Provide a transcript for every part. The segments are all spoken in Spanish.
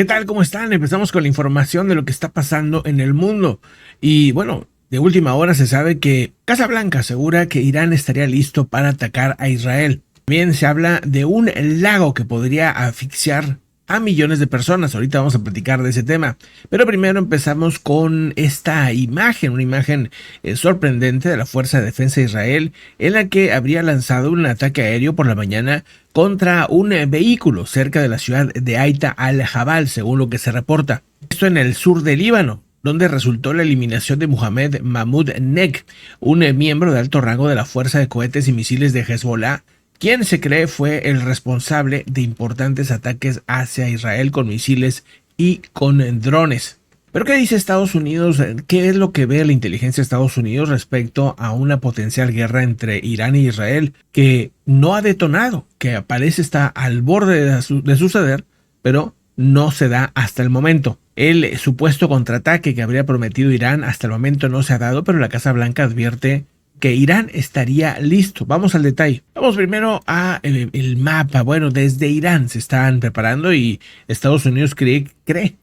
¿Qué tal? ¿Cómo están? Empezamos con la información de lo que está pasando en el mundo. Y bueno, de última hora se sabe que Casa Blanca asegura que Irán estaría listo para atacar a Israel. También se habla de un lago que podría asfixiar a millones de personas. Ahorita vamos a platicar de ese tema. Pero primero empezamos con esta imagen, una imagen sorprendente de la Fuerza de Defensa de Israel, en la que habría lanzado un ataque aéreo por la mañana contra un vehículo cerca de la ciudad de Aita al-Jabal, según lo que se reporta. Esto en el sur de Líbano, donde resultó la eliminación de Mohamed Mahmoud Nek, un miembro de alto rango de la Fuerza de Cohetes y Misiles de Hezbollah, quien se cree fue el responsable de importantes ataques hacia Israel con misiles y con drones. ¿Pero qué dice Estados Unidos? ¿Qué es lo que ve la inteligencia de Estados Unidos respecto a una potencial guerra entre Irán y Israel que no ha detonado, que parece estar al borde de suceder, pero no se da hasta el momento? El supuesto contraataque que habría prometido Irán hasta el momento no se ha dado, pero la Casa Blanca advierte que Irán estaría listo. Vamos al detalle. Vamos primero a el mapa. Bueno, desde Irán se están preparando y Estados Unidos cree,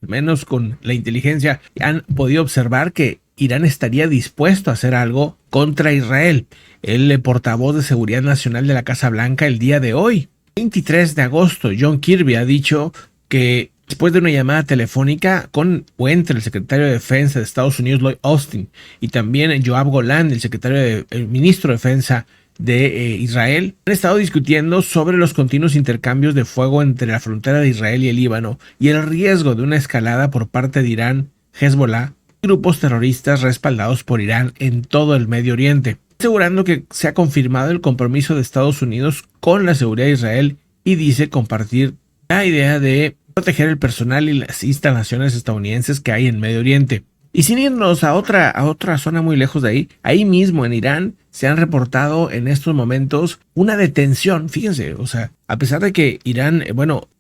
menos con la inteligencia, han podido observar que Irán estaría dispuesto a hacer algo contra Israel. El portavoz de Seguridad Nacional de la Casa Blanca el día de hoy, 23 de agosto, John Kirby ha dicho que después de una llamada telefónica con o entre el secretario de Defensa de Estados Unidos, Lloyd Austin, y también Yoav Golan, el ministro de Defensa de Israel, han estado discutiendo sobre los continuos intercambios de fuego entre la frontera de Israel y el Líbano y el riesgo de una escalada por parte de Irán, Hezbollah, grupos terroristas respaldados por Irán en todo el Medio Oriente, asegurando que se ha confirmado el compromiso de Estados Unidos con la seguridad de Israel y dice compartir la idea de proteger el personal y las instalaciones estadounidenses que hay en Medio Oriente. Y sin irnos a otra zona muy lejos de ahí mismo en Irán se han reportado en estos momentos una detención. Fíjense, o sea, a pesar de que Irán,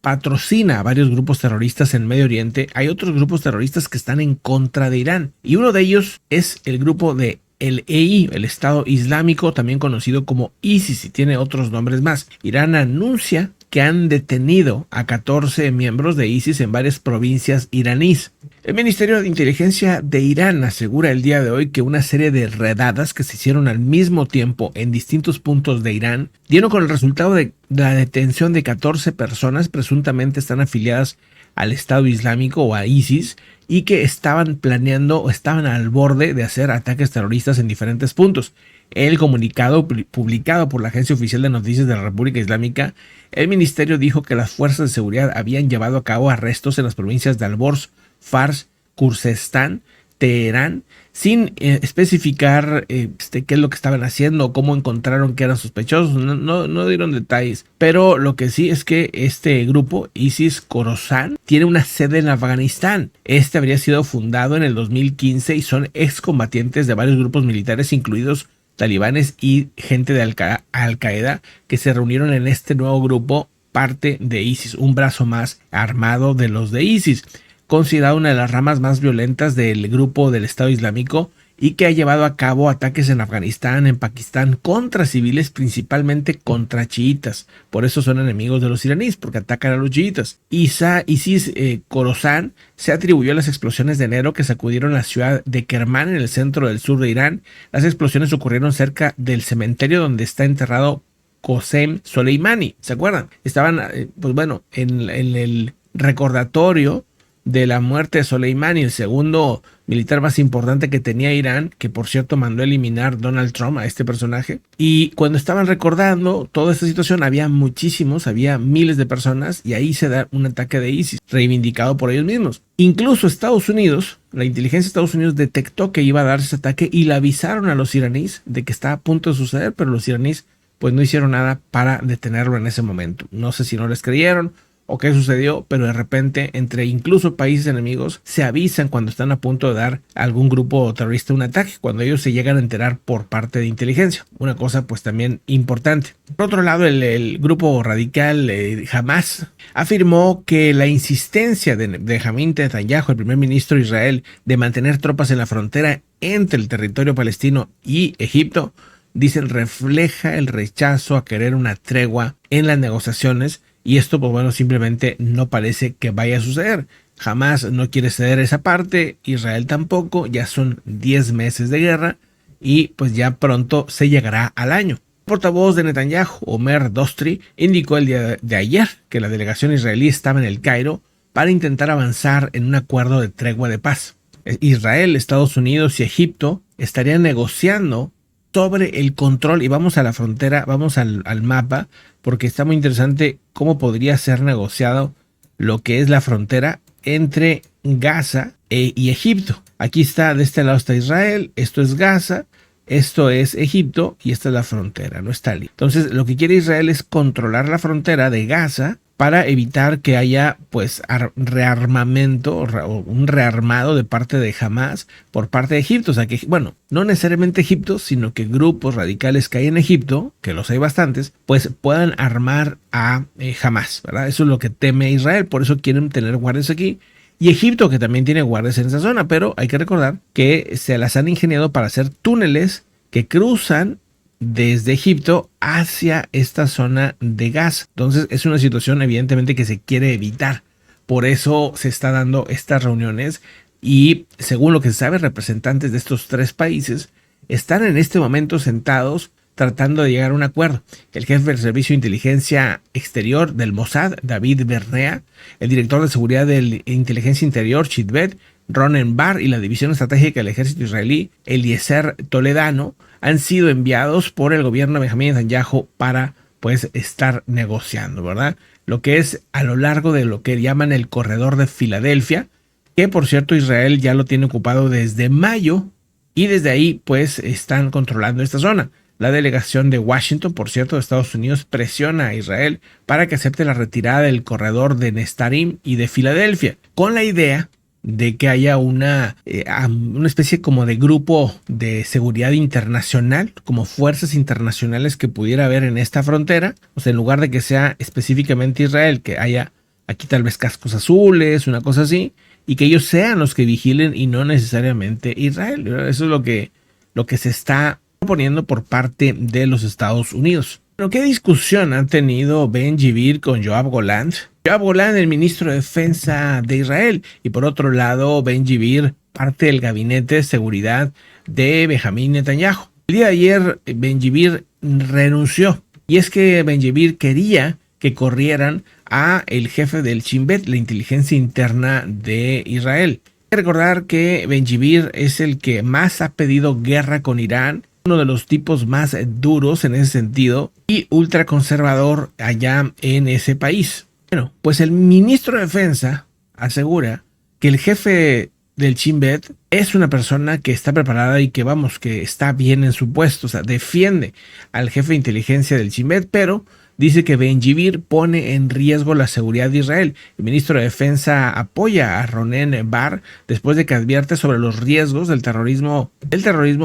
patrocina a varios grupos terroristas en Medio Oriente, hay otros grupos terroristas que están en contra de Irán. Y uno de ellos es el grupo de el EI, el Estado Islámico, también conocido como ISIS, y tiene otros nombres más. Irán anuncia que han detenido a 14 miembros de ISIS en varias provincias iraníes. El Ministerio de Inteligencia de Irán asegura el día de hoy que una serie de redadas que se hicieron al mismo tiempo en distintos puntos de Irán dieron con el resultado de la detención de 14 personas presuntamente están afiliadas al Estado Islámico o a ISIS y que estaban planeando o estaban al borde de hacer ataques terroristas en diferentes puntos. El comunicado publicado por la Agencia Oficial de Noticias de la República Islámica, el ministerio dijo que las fuerzas de seguridad habían llevado a cabo arrestos en las provincias de Al-Borz, Fars, Khuzestán, Teherán, sin especificar qué es lo que estaban haciendo o cómo encontraron que eran sospechosos. No dieron detalles, pero lo que sí es que este grupo, ISIS Khorasan, tiene una sede en Afganistán. Este habría sido fundado en el 2015 y son excombatientes de varios grupos militares, incluidos talibanes y gente de Al-Qaeda, que se reunieron en este nuevo grupo, parte de ISIS, un brazo más armado de los de ISIS, considerado una de las ramas más violentas del grupo del Estado Islámico y que ha llevado a cabo ataques en Afganistán, en Pakistán, contra civiles, principalmente contra chiitas. Por eso son enemigos de los iraníes, porque atacan a los chiitas. ISIS Khorasan se atribuyó a las explosiones de enero que sacudieron la ciudad de Kermán en el centro del sur de Irán. Las explosiones ocurrieron cerca del cementerio donde está enterrado Qasem Soleimani. ¿Se acuerdan? Estaban, en el recordatorio de la muerte de Soleimani, el segundo militar más importante que tenía Irán, que por cierto mandó a eliminar Donald Trump a este personaje. Y cuando estaban recordando toda esta situación, había miles de personas, y ahí se da un ataque de ISIS, reivindicado por ellos mismos. Incluso Estados Unidos, la inteligencia de Estados Unidos detectó que iba a darse ese ataque y le avisaron a los iraníes de que estaba a punto de suceder, pero los iraníes pues no hicieron nada para detenerlo en ese momento. No sé si no les creyeron o qué sucedió, pero de repente entre incluso países enemigos se avisan cuando están a punto de dar a algún grupo terrorista un ataque, cuando ellos se llegan a enterar por parte de inteligencia. Una cosa pues también importante. Por otro lado, el grupo radical Hamas afirmó que la insistencia de Benjamin Netanyahu, el primer ministro de Israel, de mantener tropas en la frontera entre el territorio palestino y Egipto, dicen refleja el rechazo a querer una tregua en las negociaciones y esto pues bueno, simplemente no parece que vaya a suceder. Hamas no quiere ceder esa parte, Israel tampoco, ya son 10 meses de guerra y pues ya pronto se llegará al año. El portavoz de Netanyahu, Omer Dostri, indicó el día de ayer que la delegación israelí estaba en el Cairo para intentar avanzar en un acuerdo de tregua de paz. Israel, Estados Unidos y Egipto estarían negociando sobre el control, y vamos a la frontera, vamos al mapa, porque está muy interesante cómo podría ser negociado lo que es la frontera entre Gaza y Egipto. Aquí está, de este lado está Israel, esto es Gaza, esto es Egipto y esta es la frontera, no está ahí. Entonces lo que quiere Israel es controlar la frontera de Gaza para evitar que haya pues rearmamento o un rearmado de parte de Hamas por parte de Egipto. O sea que, bueno, no necesariamente Egipto, sino que grupos radicales que hay en Egipto, que los hay bastantes, pues puedan armar a Hamas, ¿verdad? Eso es lo que teme Israel, por eso quieren tener guardias aquí. Y Egipto, que también tiene guardias en esa zona, pero hay que recordar que se las han ingeniado para hacer túneles que cruzan desde Egipto hacia esta zona de Gaza. Entonces es una situación evidentemente que se quiere evitar. Por eso se está dando estas reuniones y según lo que se sabe, representantes de estos tres países están en este momento sentados tratando de llegar a un acuerdo. El jefe del Servicio de Inteligencia Exterior del Mossad, David Bernea, el director de Seguridad de Inteligencia Interior, Shin Bet, Ronen Bar, y la División Estratégica del Ejército Israelí, Eliezer Toledano, han sido enviados por el gobierno de Benjamín Netanyahu para pues estar negociando, ¿verdad? Lo que es a lo largo de lo que llaman el corredor de Filadelfia, que por cierto Israel ya lo tiene ocupado desde mayo y desde ahí pues están controlando esta zona. La delegación de Washington, por cierto, de Estados Unidos, presiona a Israel para que acepte la retirada del corredor de Nestarim y de Filadelfia, con la idea de que haya una especie como de grupo de seguridad internacional, como fuerzas internacionales que pudiera haber en esta frontera. O sea, en lugar de que sea específicamente Israel, que haya aquí tal vez cascos azules, una cosa así, y que ellos sean los que vigilen y no necesariamente Israel. Eso es lo que se está proponiendo por parte de los Estados Unidos. Pero ¿qué discusión han tenido Ben-Gvir con Yoav Golant? Yoav Golant, el ministro de Defensa de Israel, y por otro lado Ben-Gvir, parte del gabinete de seguridad de Benjamín Netanyahu. El día de ayer Ben-Gvir renunció, y es que Ben-Gvir quería que corrieran a el jefe del Shin Bet, la inteligencia interna de Israel. Hay que recordar que Ben-Gvir es el que más ha pedido guerra con Irán, uno de los tipos más duros en ese sentido y ultraconservador allá en ese país. Bueno, pues el ministro de Defensa asegura que el jefe del Shin Bet es una persona que está preparada y que vamos, que está bien en su puesto, o sea, defiende al jefe de inteligencia del Shin Bet, pero dice que Ben-Gvir pone en riesgo la seguridad de Israel. El ministro de Defensa apoya a Ronen Bar después de que advierte sobre los riesgos del terrorismo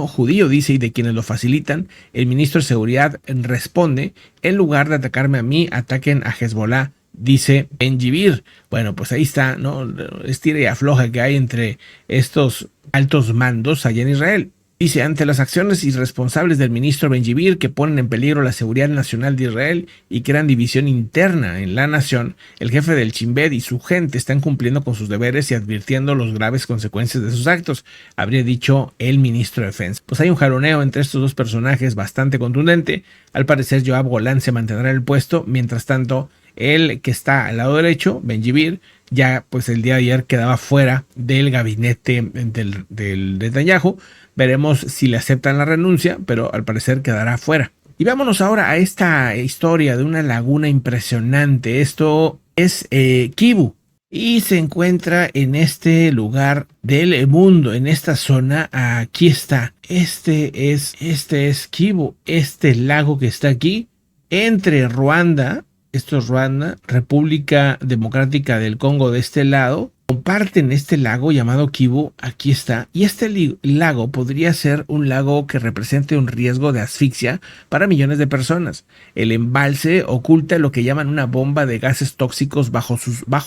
judío, dice, y de quienes lo facilitan. El ministro de Seguridad responde: en lugar de atacarme a mí, ataquen a Hezbollah, dice Ben-Gvir. Bueno, pues ahí está, ¿no? Estira y afloja que hay entre estos altos mandos allá en Israel. Dice, ante las acciones irresponsables del ministro Ben-Gvir que ponen en peligro la seguridad nacional de Israel y crean división interna en la nación, el jefe del Shin Bet y su gente están cumpliendo con sus deberes y advirtiendo las graves consecuencias de sus actos, habría dicho el ministro de Defensa. Pues hay un jaloneo entre estos dos personajes bastante contundente. Al parecer Yoav Golant se mantendrá en el puesto, mientras tanto el que está al lado derecho, Ben-Gvir, ya pues el día de ayer quedaba fuera del gabinete del Netanyahu. Veremos si le aceptan la renuncia, pero al parecer quedará fuera. Y vámonos ahora a esta historia de una laguna impresionante. Esto es Kivu y se encuentra en este lugar del mundo, en esta zona. Aquí está. Este es Kivu, este lago que está aquí entre Ruanda. Esto es Ruanda, República Democrática del Congo de este lado. Comparten este lago llamado Kivu, aquí está. Y este lago podría ser un lago que represente un riesgo de asfixia para millones de personas. El embalse oculta lo que llaman una bomba de gases tóxicos bajo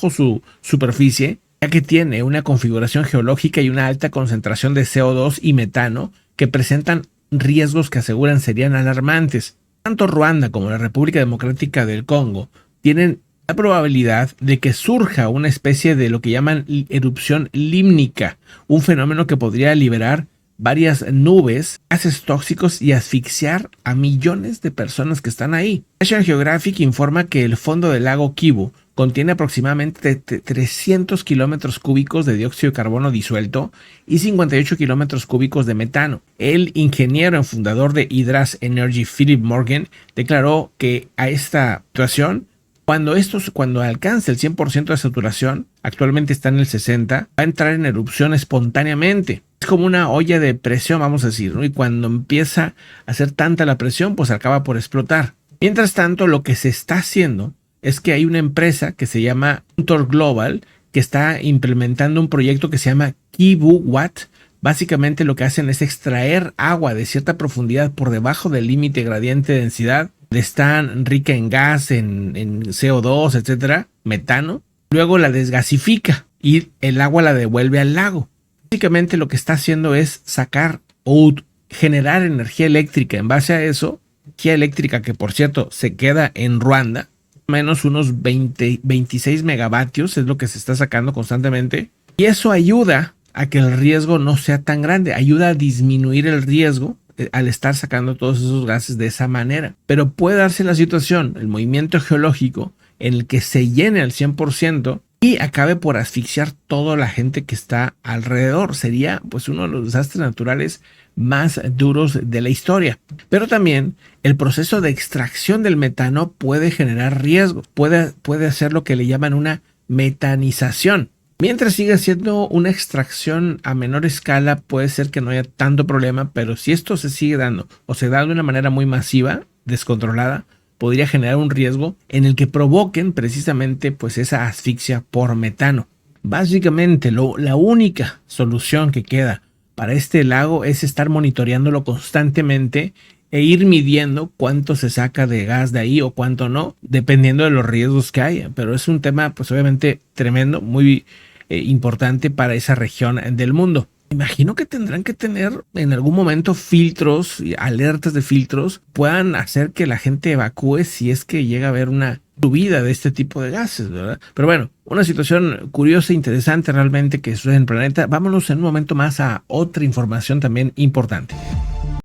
su superficie, ya que tiene una configuración geológica y una alta concentración de CO2 y metano que presentan riesgos que aseguran serían alarmantes. Tanto Ruanda como la República Democrática del Congo tienen la probabilidad de que surja una especie de lo que llaman erupción límnica, un fenómeno que podría liberar varias nubes, gases tóxicos y asfixiar a millones de personas que están ahí. National Geographic informa que el fondo del lago Kivu contiene aproximadamente 300 kilómetros cúbicos de dióxido de carbono disuelto y 58 kilómetros cúbicos de metano. El ingeniero y fundador de Hydras Energy, Philip Morgan, declaró que a esta situación, cuando alcance el 100% de saturación, actualmente está en el 60%, va a entrar en erupción espontáneamente. Es como una olla de presión, vamos a decir, ¿no? Y cuando empieza a hacer tanta la presión, pues acaba por explotar. Mientras tanto, lo que se está haciendo es que hay una empresa que se llama Contour Global que está implementando un proyecto que se llama Kivu Watt. Básicamente lo que hacen es extraer agua de cierta profundidad por debajo del límite gradiente de densidad, donde está rica en gas, en CO2, etcétera, metano. Luego la desgasifica y el agua la devuelve al lago. Básicamente lo que está haciendo es sacar o generar energía eléctrica en base a eso, energía eléctrica que por cierto se queda en Ruanda, menos unos 26 megavatios es lo que se está sacando constantemente, y eso ayuda a que el riesgo no sea tan grande, ayuda a disminuir el riesgo al estar sacando todos esos gases de esa manera. Pero puede darse la situación, el movimiento geológico, en el que se llene al 100% y acabe por asfixiar toda la gente que está alrededor. Sería pues uno de los desastres naturales más duros de la historia. Pero también el proceso de extracción del metano puede generar riesgo, puede hacer lo que le llaman una metanización. Mientras siga siendo una extracción a menor escala, puede ser que no haya tanto problema, pero si esto se sigue dando o se da de una manera muy masiva, descontrolada, podría generar un riesgo en el que provoquen precisamente pues esa asfixia por metano. Básicamente la única solución que queda para este lago es estar monitoreándolo constantemente e ir midiendo cuánto se saca de gas de ahí o cuánto no, dependiendo de los riesgos que haya. Pero es un tema pues obviamente tremendo, muy importante para esa región del mundo. Imagino que tendrán que tener en algún momento filtros, alertas de filtros, puedan hacer que la gente evacúe si es que llega a haber una subida de este tipo de gases, ¿verdad? Pero bueno, una situación curiosa e interesante realmente que sucede en el planeta. Vámonos en un momento más a otra información también importante.